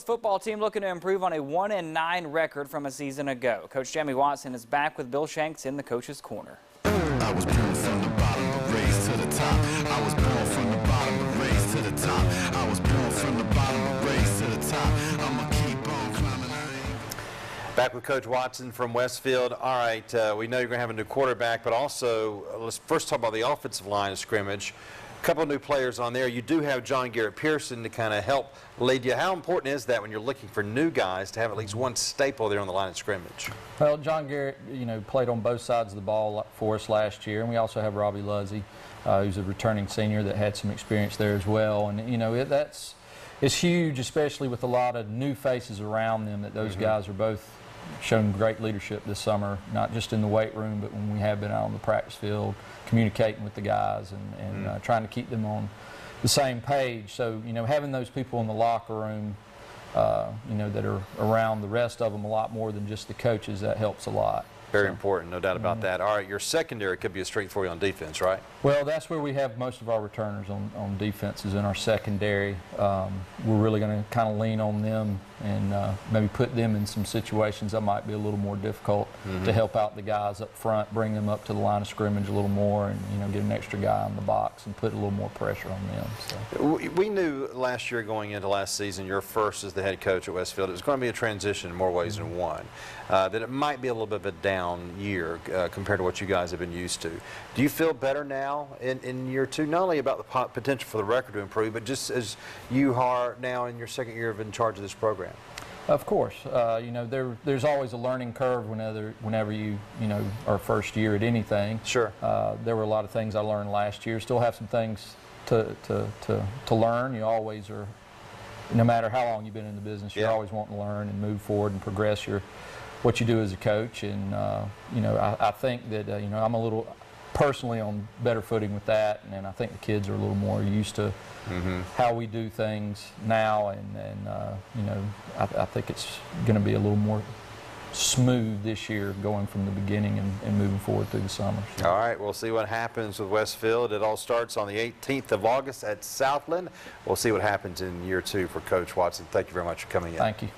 Football team looking to improve on a 1-9 record from a season ago. Coach Jamey Watson is back with Bill Shanks in the Coach's Corner. I was born from the bottom, but raised to the top. I was born from the bottom, but raised to the top. I was born from the bottom, but raised to the top. I'ma keep on climbing. Back with Coach Watson from Westfield. All right, we know you're going to have a new quarterback, but also let's first talk about the offensive line of scrimmage. A couple of new players on there. You do have John Garrett Pearson to kind of help lead you. How important is that when you're looking for new guys to have at least one staple there on the line of scrimmage? Well, John Garrett, played on both sides of the ball for us last year, and we also have Robbie Luzzy, who's a returning senior that had some experience there as well. And it's huge, especially with a lot of new faces around them, that those guys are both shown great leadership this summer, not just in the weight room, but when we have been out on the practice field, communicating with the guys and trying to keep them on the same page. So, having those people in the locker room, that are around the rest of them a lot more than just the coaches, that helps a lot. Very important, no doubt about that. All right, your secondary could be a strength for you on defense, right? Well, that's where we have most of our returners on defense, is in our secondary. We're really going to kind of lean on them and maybe put them in some situations that might be a little more difficult to help out the guys up front, bring them up to the line of scrimmage a little more, and get an extra guy in the box and put a little more pressure on them. So. We knew last year going into last season, your first as the head coach at Westfield, it was going to be a transition in more ways than one. That it might be a little bit of a down year compared to what you guys have been used to. Do you feel better now in year two, not only about the potential for the record to improve, but just as you are now in your second year of in charge of this program? Of course. There's always a learning curve whenever you are first year at anything. Sure. There were a lot of things I learned last year. Still have some things to learn. You always are, no matter how long you've been in the business, you're always wanting to learn and move forward and progress what you do as a coach. And I think that I'm a little personally on better footing with that, and I think the kids are a little more used to how we do things now, and I think it's going to be a little more smooth this year, going from the beginning and moving forward through the summer. So. All right, we'll see what happens with Westfield. It all starts on the 18th of August at Southland. We'll see what happens in year two for Coach Watson. Thank you very much for coming in. Thank you.